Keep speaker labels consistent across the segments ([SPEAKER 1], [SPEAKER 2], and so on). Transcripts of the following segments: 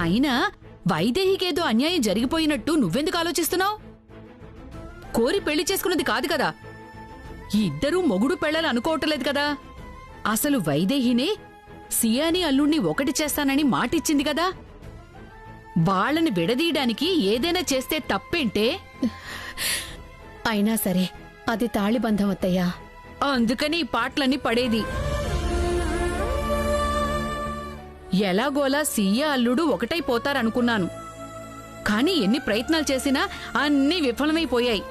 [SPEAKER 1] అయినా వైదేహికేదో అన్యాయం జరిగిపోయినట్టు నువ్వెందుకు ఆలోచిస్తున్నావు? కోరి పెళ్లి చేసుకున్నది కాదు కదా. ఈ ఇద్దరూ మొగుడు పెళ్ళాలి అనుకోవట్లేదు కదా. అసలు వైదేహినే సియాని అల్లుణ్ణి ఒకటి చేస్తానని మాటిచ్చింది కదా. వాళ్ళని విడదీయడానికి ఏదైనా చేస్తే తప్పేంటే?
[SPEAKER 2] అయినా సరే అది తాళిబంధం అత్తయ్యా.
[SPEAKER 1] అందుకని ఈ పాటలన్నీ పడేది. ఎలాగోలా సియ్య అల్లుడు ఒకటైపోతారనుకున్నాను. కాని ఎన్ని ప్రయత్నాలు చేసినా అన్నీ విఫలమైపోయాయి.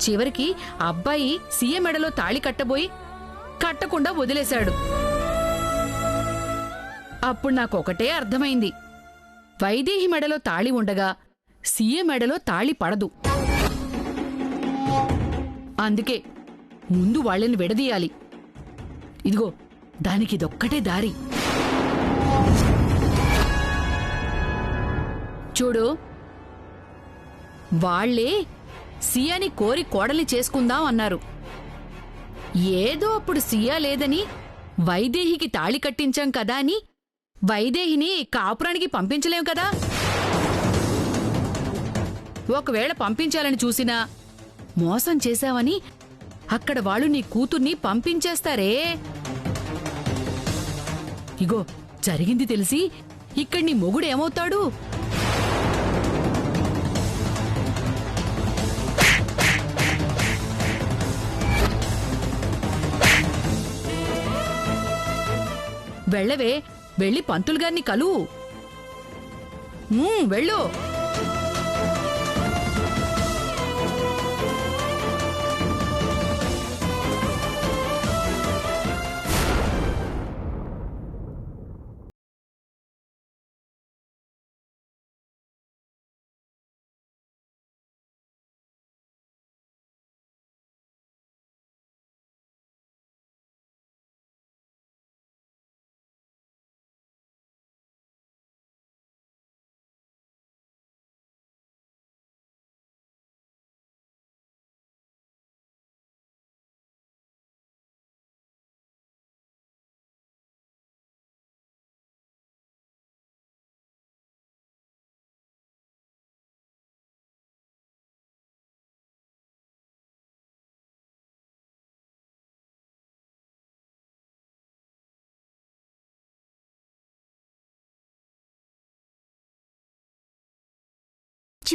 [SPEAKER 1] చివరికి అబ్బాయి సియ్య మెడలో తాళి కట్టబోయి కట్టకుండా వదిలేశాడు. అప్పుడు నాకొకటే అర్థమైంది, వైదేహి మెడలో తాళి ఉండగా సియ్య మెడలో తాళి పడదు. అందుకే ముందు వాళ్ళని విడదీయాలి. ఇదిగో దానికిదొక్కటే దారి. చూడు, వాళ్లే సియాని కోరి కోడలి చేసుకుందాం అన్నారు. ఏదో అప్పుడు సియా లేదని వైదేహికి తాళి కట్టించాం కదా అని వైదేహిని కాపురానికి పంపించలేం కదా. ఒకవేళ పంపించాలని చూసినా మోసం చేశావని అక్కడ వాళ్ళు నీ కూతుర్ని పంపించేస్తారే. ఇగో జరిగింది తెలిసి ఇక్కడ నీ మొగుడేమవుతాడు? వెళ్ళవే, వెళ్ళి పంతులు గారిని కలువు. వెళ్ళు.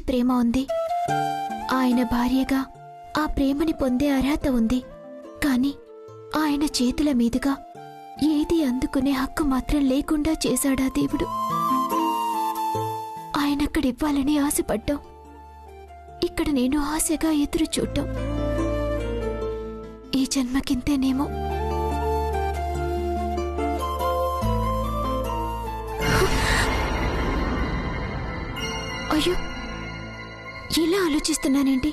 [SPEAKER 3] ప్రేమ ఉంది. ఆయన భార్యగా ఆ ప్రేమని పొందే అర్హత ఉంది. కాని ఆయన చేతుల మీదుగా ఏది అందుకునే హక్కు మాత్రం లేకుండా చేశాడా దేవుడు. ఆయనక్కడివ్వాలని ఆశపడ్డాం. ఇక్కడ నేను ఆశగా ఎదురు చూడటం. ఈ జన్మకింతేనేమో. అయ్యో, ఇలా ఆలోచిస్తున్నానేంటి?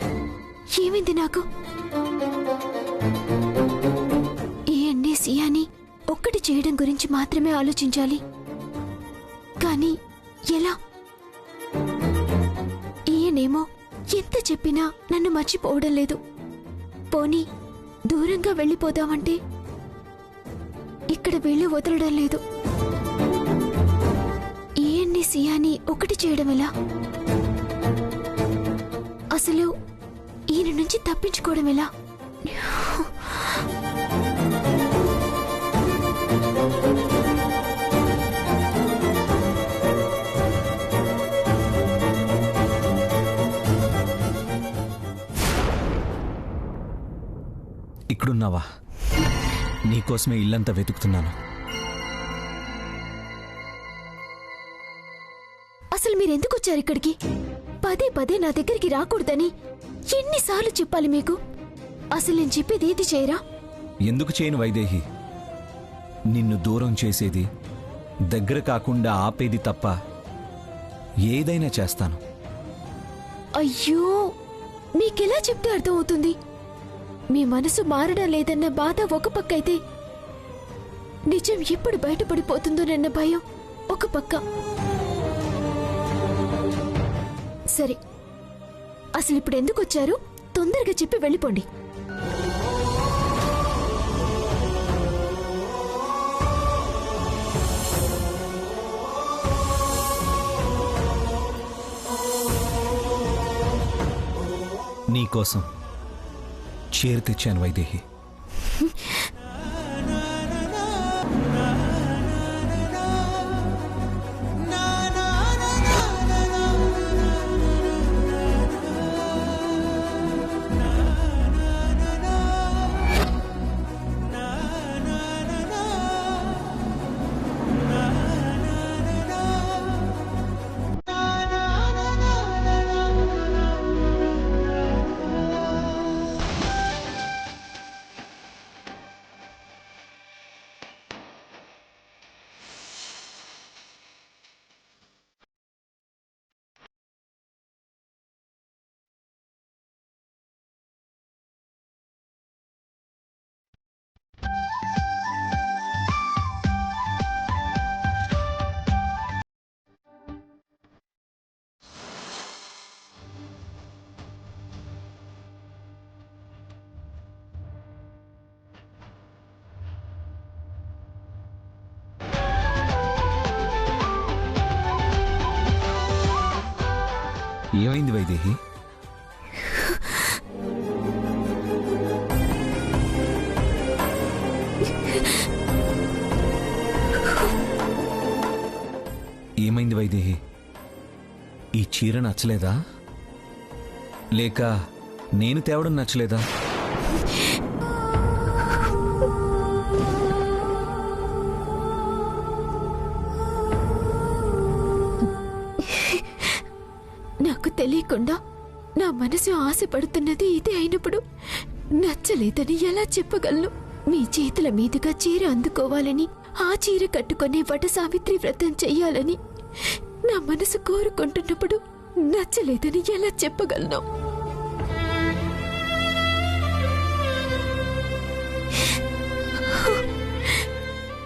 [SPEAKER 3] ఏమైంది నాకు? ఈ సియాని ఒక్కటి చేయడం గురించి మాత్రమే ఆలోచించాలి. కానీ ఎలా? ఈయనేమో ఎంత చెప్పినా నన్ను మర్చిపోవడం లేదు. పోనీ దూరంగా వెళ్ళిపోదామంటే ఇక్కడ వీళ్ళు వదలడం లేదు. ఈయన్ని సియాని ఒకటి చేయడం ఎలా? అసలు ఈయన నుంచి తప్పించుకోవడం ఎలా?
[SPEAKER 4] ఇక్కడున్నావా? నీకోసమే ఇల్లంతా వెతుకుతున్నాను.
[SPEAKER 3] అసలు మీరెందుకు వచ్చారు ఇక్కడికి? పదే పదే నా దగ్గరికి రాకూడదని ఎన్నిసార్లు చెప్పాలి మీకు? అసలు నేను చెప్పేది ఏది చేయరా?
[SPEAKER 4] ఎందుకు చేయను వైదేహి? నిన్ను దూరం చేసేది, దగ్గర కాకుండా ఆపేది తప్ప ఏదైనా చేస్తాను.
[SPEAKER 3] అయ్యో, మీకెలా చెప్తే అర్థమవుతుంది? మీ మనసు మారడం లేదన్న బాధ ఒక పక్క అయితే, నిజం ఎప్పుడు బయటపడిపోతుందోనన్న భయం ఒక పక్క. సరే, అసలు ఇప్పుడు ఎందుకు వచ్చారు? తొందరగా చెప్పి వెళ్ళిపోండి.
[SPEAKER 4] నీకోసం చీర తెచ్చాను వైదేహి. ఏమైంది వైదేహి? ఏమైంది వైదేహి? ఈ చీర నచ్చలేదా? లేక నేను తేవడం నచ్చలేదా?
[SPEAKER 3] నాకు తెలియకుండా నా మనసు ఆశపడుతున్నది ఇదే అయినప్పుడు నచ్చలేదని ఎలా చెప్పగలను? మీ చేతుల మీదుగా చీర అందుకోవాలని, ఆ చీర కట్టుకునే వట సావిత్రి వ్రతం చెయ్యాలని నా మనసు కోరుకుంటున్నప్పుడు నచ్చలేదని ఎలా చెప్పగలను?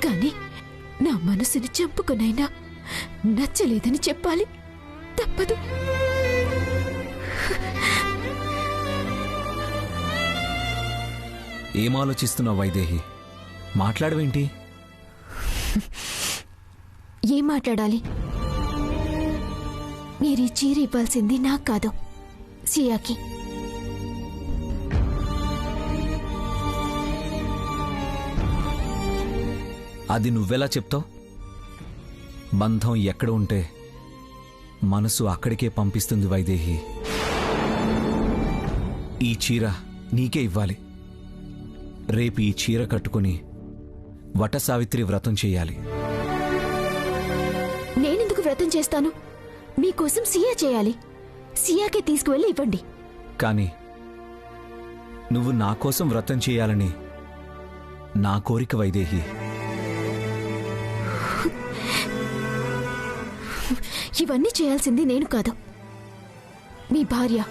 [SPEAKER 3] కానీ నా మనసుని చంపుకునైనా నచ్చలేదని చెప్పాలి, తప్పదు.
[SPEAKER 4] ఏం ఆలోచిస్తున్నావు వైదేహి? మాట్లాడవేంటి?
[SPEAKER 3] ఏం మాట్లాడాలి? మీరు ఈ చీర ఇవ్వాల్సింది నాకు కాదు, సియాకి.
[SPEAKER 4] అది నువ్వెలా చెప్తావు? బంధం ఎక్కడ ఉంటే మనసు అక్కడికే పంపిస్తుంది వైదేహి. ఈ చీర నీకే ఇవ్వాలి. రేపు ఈ చీర కట్టుకుని వట సావిత్రి వ్రతం చెయ్యాలి.
[SPEAKER 3] నేనెందుకు వ్రతం చేస్తాను? మీకోసం సియా చేయాలి. సియాకే తీసుకువెళ్ళి ఇవ్వండి.
[SPEAKER 4] కానీ నువ్వు నా కోసం వ్రతం చేయాలని నా కోరిక వైదేహి.
[SPEAKER 3] ఇవన్నీ చేయాల్సింది నేను కాదు, మీ భార్య.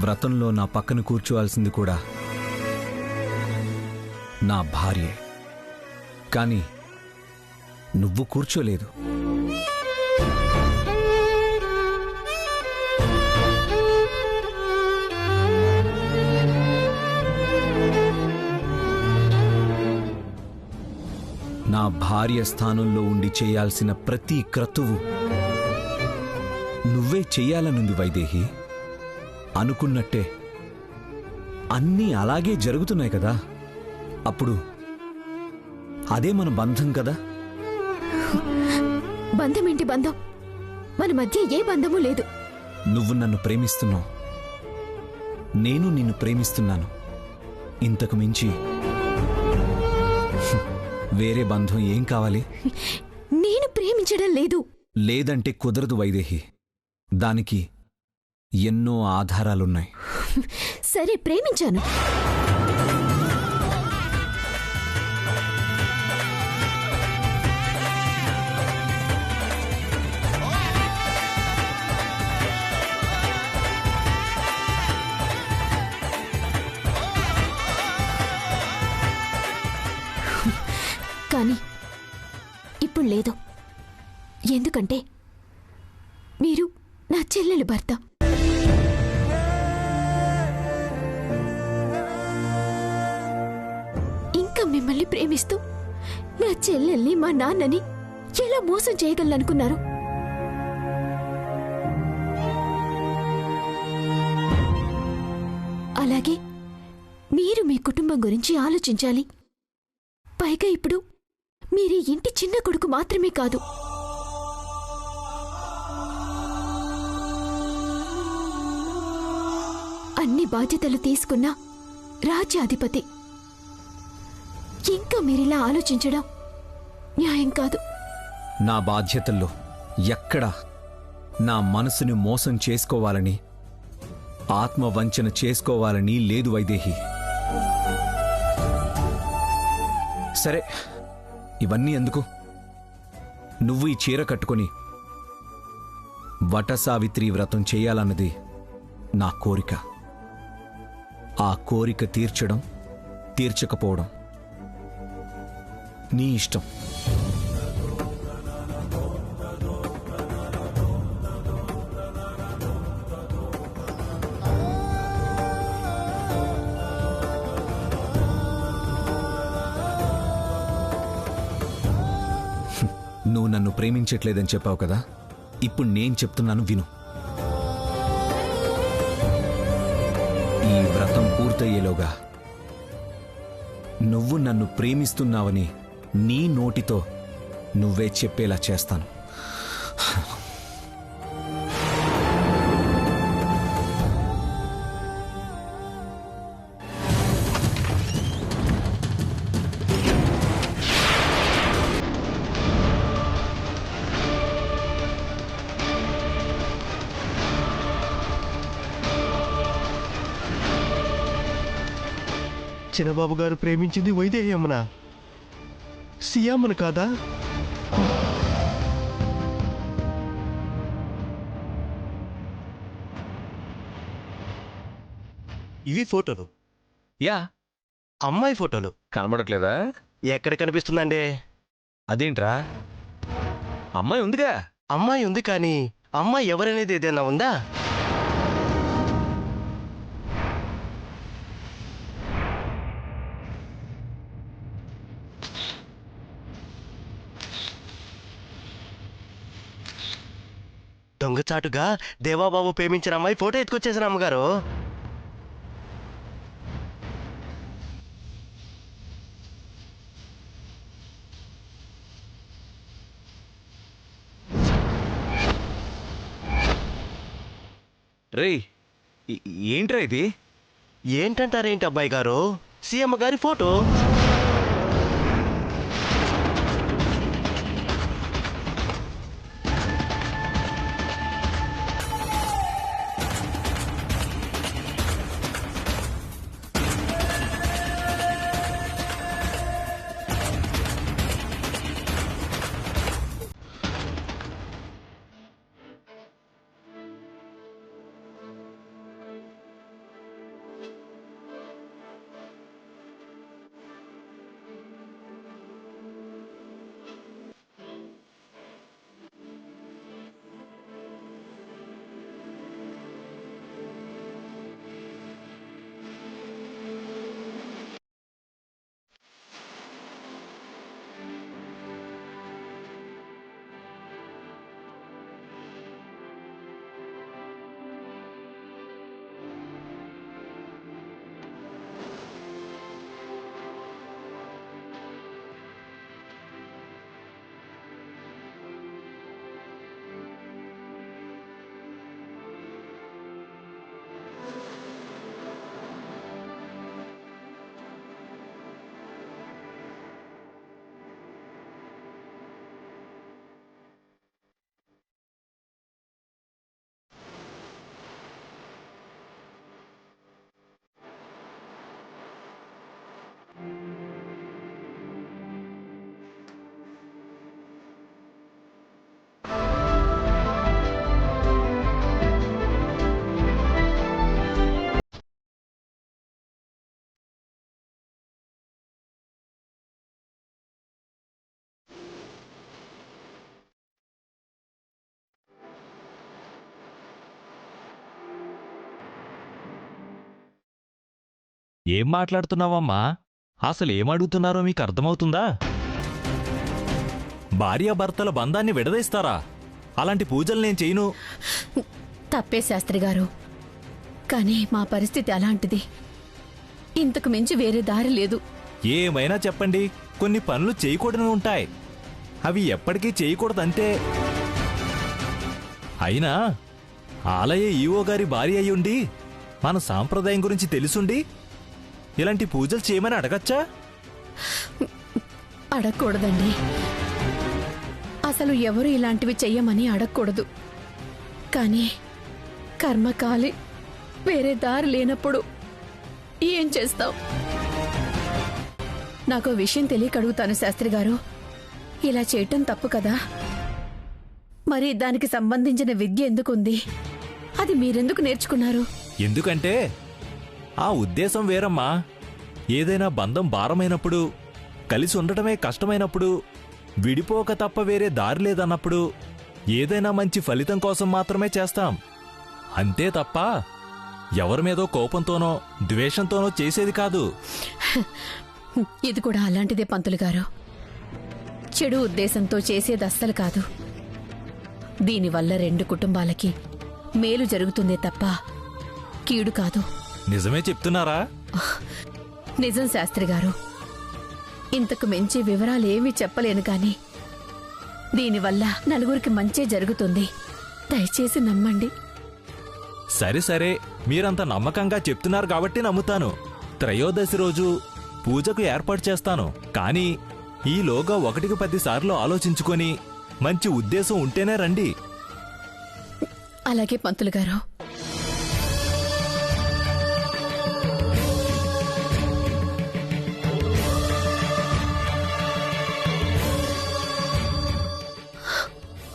[SPEAKER 4] వ్రతంలో నా పక్కన కూర్చోవాల్సింది కూడా నా భార్యే. కానీ నువ్వు కూర్చోలేదు. నా భార్య స్థానంలో ఉండి చేయాల్సిన ప్రతి క్రతువు నువ్వే చెయ్యాలనుంది వైదేహి. అనుకున్నట్టే అన్నీ అలాగే జరుగుతున్నాయి కదా. అప్పుడు అదే మన బంధం కదా.
[SPEAKER 3] బంధమేంటి బంధం? మన మధ్య ఏ బంధము లేదు.
[SPEAKER 4] నువ్వు నన్ను ప్రేమిస్తున్నావు, నేను నిన్ను ప్రేమిస్తున్నాను. ఇంతకు మించి వేరే బంధం ఏం కావాలి?
[SPEAKER 3] నేను ప్రేమించడం లేదు.
[SPEAKER 4] లేదంటే కుదరదు వైదేహి. దానికి ఎన్నో ఆధారాలున్నాయి.
[SPEAKER 3] సరే, ప్రేమించాను. కానీ ఇప్పుడు లేదు. ఎందుకంటే మీరు నా చెల్లెలు భర్త. ఇంకా మిమ్మల్ని ప్రేమిస్తూ నా చెల్లెల్ని మా నాన్నని ఎలా మోసం చేయగలనుకున్నారు? అలాగే మీరు మీ కుటుంబం గురించి ఆలోచించాలి. పైగా ఇప్పుడు మీరీ ఇంటి చిన్న కొడుకు మాత్రమే కాదు, అన్ని బాధ్యతలు తీసుకున్న రాజ్యాధిపతి. ఇంకా మీరిలా ఆలోచించడం న్యాయం కాదు.
[SPEAKER 4] నా బాధ్యతల్లో ఎక్కడా నా మనసుని మోసం చేసుకోవాలని, ఆత్మవంచన చేసుకోవాలని లేదు వైదేహి. సరే, ఇవన్నీ ఎందుకు? నువ్వు ఈ చీర కట్టుకొని వటసావిత్రి వ్రతం చేయాలన్నది నా కోరిక. ఆ కోరిక తీర్చడం, తీర్చకపోవడం నీ ఇష్టం. నువ్వు నన్ను ప్రేమించట్లేదని చెప్పావు కదా, ఇప్పుడు నేను చెప్తున్నాను విను. ఈ వ్రతం పూర్తయ్యేలోగా నువ్వు నన్ను ప్రేమిస్తున్నావని నీ నోటితో నువ్వే చెప్పేలా చేస్తాను.
[SPEAKER 5] చిన్నబాబు గారు ప్రేమించింది వైదేహి అమ్మనా, సియామ్మను కాదా? ఇవి ఫోటోలు.
[SPEAKER 4] యా,
[SPEAKER 5] అమ్మాయి ఫోటోలు.
[SPEAKER 4] కనబడట్లేదా?
[SPEAKER 5] ఎక్కడ కనిపిస్తుందండి?
[SPEAKER 4] అదేంట్రా, అమ్మాయి ఉందిగా.
[SPEAKER 5] అమ్మాయి ఉంది, కానీ అమ్మాయి ఎవరనేది ఏదైనా ఉందా? దొంగచాటుగా దేవాబాబు ప్రేమించిన అమ్మాయి ఫోటో ఎత్తుకొచ్చేసిన అమ్మగారు.
[SPEAKER 4] రేయ్, ఏంట్రా ఇది?
[SPEAKER 5] ఏంటంటారేంటి అబ్బాయి గారు, సీఎమ్మ గారి ఫోటో.
[SPEAKER 6] ఏం మాట్లాడుతున్నావమ్మా? అసలు ఏమడుగుతున్నారో మీకు అర్థమవుతుందా? భార్యాభర్తల బంధాన్ని విడదీస్తారా? అలాంటి పూజలు నేను చేయను.
[SPEAKER 2] తప్పే శాస్త్రి గారు, కానీ మా పరిస్థితి అలాంటిది. ఇంతకు మించి వేరే దారి లేదు.
[SPEAKER 6] ఏమైనా చెప్పండి, కొన్ని పనులు చేయకూడని ఉంటాయి. అవి ఎప్పటికీ చేయకూడదంతే. అయినా ఆలయ ఈవో గారి భార్య అయ్యుండి మన సాంప్రదాయం గురించి తెలుసుండి ఇలాంటి పూజలు చేయమని అడగచ్చా?
[SPEAKER 2] అడగకూడదండి. అసలు ఎవరు ఇలాంటివి చెయ్యమని అడగకూడదు. కానీ కర్మకాలి, వేరే దారి లేనప్పుడు ఏం చేస్తావు? నాకు విషయం తెలియక అడుగుతాను శాస్త్రి గారు, ఇలా చేయటం తప్పు కదా? మరి దానికి సంబంధించిన విద్య ఎందుకుంది? అది మీరెందుకు నేర్చుకున్నారు?
[SPEAKER 6] ఎందుకంటే ఆ ఉద్దేశం వేరమ్మా. ఏదైనా బంధం భారమైనప్పుడు, కలిసి ఉండటమే కష్టమైనప్పుడు, విడిపోక తప్ప వేరే దారి లేదన్నప్పుడు ఏదైనా మంచి ఫలితం కోసం మాత్రమే చేస్తాం. అంతే తప్ప ఎవరి మీదో కోపంతోనో ద్వేషంతోనో చేసేది కాదు.
[SPEAKER 2] ఇది కూడా అలాంటిదే పంతులు గారు. చెడు ఉద్దేశంతో చేసేది అస్సలు కాదు. దీనివల్ల 2 కుటుంబాలకి మేలు జరుగుతుందే తప్ప కీడు కాదు.
[SPEAKER 6] నిజమే చెప్తున్నారా?
[SPEAKER 2] నిజం శాస్త్రి గారు. ఇంతకు మించి వివరాలేమీ చెప్పలేను కానీ దీనివల్ల నలుగురికి మంచే జరుగుతుంది. దయచేసి నమ్మండి.
[SPEAKER 6] సరే సరే, మీరంత నమ్మకంగా చెప్తున్నారు కాబట్టి నమ్ముతాను. త్రయోదశి రోజు పూజకు ఏర్పాటు చేస్తాను. కానీ ఈలోగా 1కి 10 సార్లు ఆలోచించుకొని మంచి ఉద్దేశం ఉంటేనే రండి.
[SPEAKER 2] అలాగే పంతులు గారు.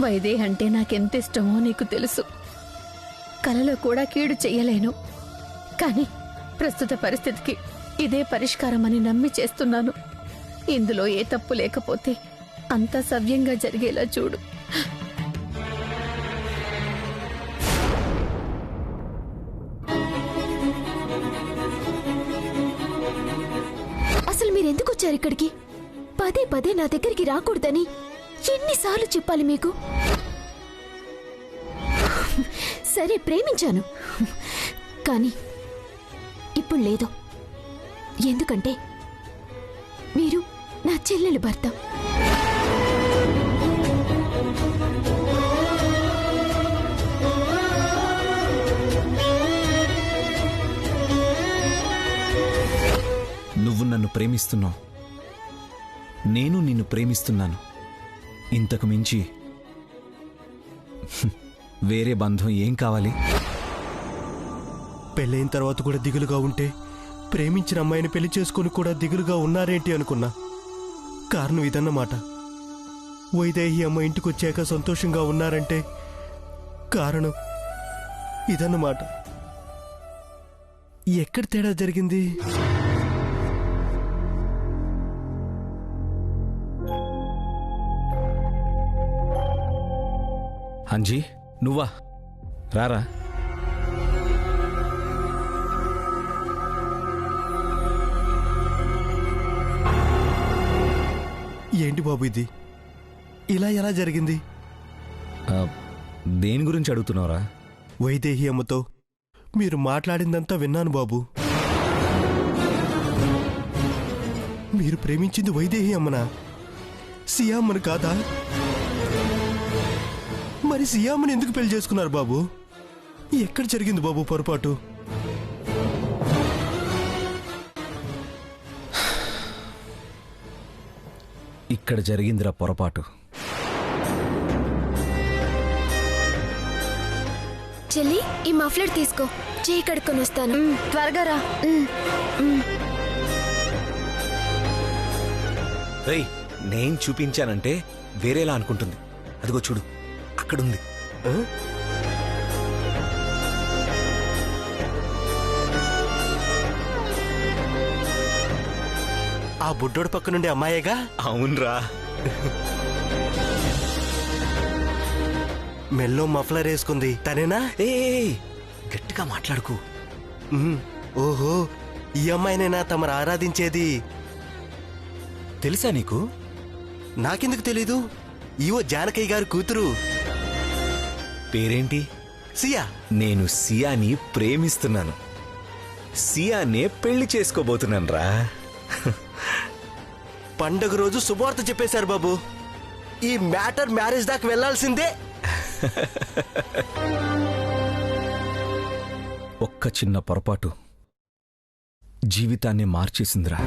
[SPEAKER 2] వైదేహి అంటే నాకెంత ఇష్టమో నీకు తెలుసు. కలలో కూడా కీడు చెయ్యలేను. కానీ ప్రస్తుత పరిస్థితికి ఇదే పరిష్కారమని నమ్మి చేస్తున్నాను. ఇందులో ఏ తప్పు లేకపోతే అంతా సవ్యంగా జరిగేలా చూడు.
[SPEAKER 3] అసలు మీరెందుకు వచ్చారు ఇక్కడికి? పదే పదే నా దగ్గరికి రాకూడదని ఎన్నిసార్లు చెప్పాలి మీకు? సరే, ప్రేమించాను, కానీ ఇప్పుడు లేదు. ఎందుకంటే మీరు నా చెల్లెలు భర్త.
[SPEAKER 4] నువ్వు నన్ను ప్రేమిస్తున్నావు, నేను నిన్ను ప్రేమిస్తున్నాను. ఇంతకు మించి వేరే బంధం ఏం కావాలి?
[SPEAKER 5] పెళ్ళైన తర్వాత కూడా దిగులుగా ఉంటే ప్రేమించిన అమ్మాయిని పెళ్లి చేసుకుని కూడా దిగులుగా ఉన్నారేంటి అనుకున్నా. కారణం ఇదన్నమాట. వైదేహి అమ్మ ఇంటికొచ్చాక సంతోషంగా ఉన్నారంటే కారణం ఇదన్నమాట. ఎక్కడ తేడా జరిగింది?
[SPEAKER 4] అంజీ, నువ్వా? రారా.
[SPEAKER 5] ఏంటి బాబు ఇది? ఇలా ఎలా జరిగింది?
[SPEAKER 4] దేని గురించి అడుగుతున్నావురా?
[SPEAKER 5] వైదేహి అమ్మతో మీరు మాట్లాడిందంతా విన్నాను బాబు. మీరు ప్రేమించింది వైదేహి అమ్మనా? సియామ్మను కాదా? మరి సియామ్మని ఎందుకు పెళ్లి చేసుకున్నారు బాబు? ఎక్కడ జరిగింది బాబు పొరపాటు?
[SPEAKER 4] ఇక్కడ జరిగిందిరా పొరపాటు.
[SPEAKER 3] చెల్లి, ఈ మఫ్లర్ తీసుకో. చేయి కడుక్కొని వస్తాను. త్వరగా రా.
[SPEAKER 4] రేయ్, నేను చూపించానంటే వేరేలా అనుకుంటుంది. అదిగో చూడు, అక్కడుంది.
[SPEAKER 5] ఆ బుడ్డోడు పక్క నుండి అమ్మాయేగా?
[SPEAKER 4] అవునరా.
[SPEAKER 5] మెల్లో మఫ్లర్ వేసుకుంది తనేనా?
[SPEAKER 4] ఏ గట్టిగా మాట్లాడుకు.
[SPEAKER 5] ఓహో, ఈ అమ్మాయినైనా తమరు ఆరాధించేది?
[SPEAKER 4] తెలుసా నీకు?
[SPEAKER 5] నాకెందుకు తెలీదు? ఈవో జానకయ్య గారి కూతురు
[SPEAKER 4] పేరేంటి?
[SPEAKER 5] సియా.
[SPEAKER 4] నేను సియాని ప్రేమిస్తున్నాను. సియానే పెళ్లి చేసుకోబోతున్నాను రా.
[SPEAKER 5] పండగ రోజు శుభవార్త చెప్పేశారు బాబు. ఈ మ్యాటర్ మ్యారేజ్ దాకా వెళ్లాల్సిందే.
[SPEAKER 4] ఒక్క చిన్న పొరపాటు జీవితాన్ని మార్చేసిందిరా.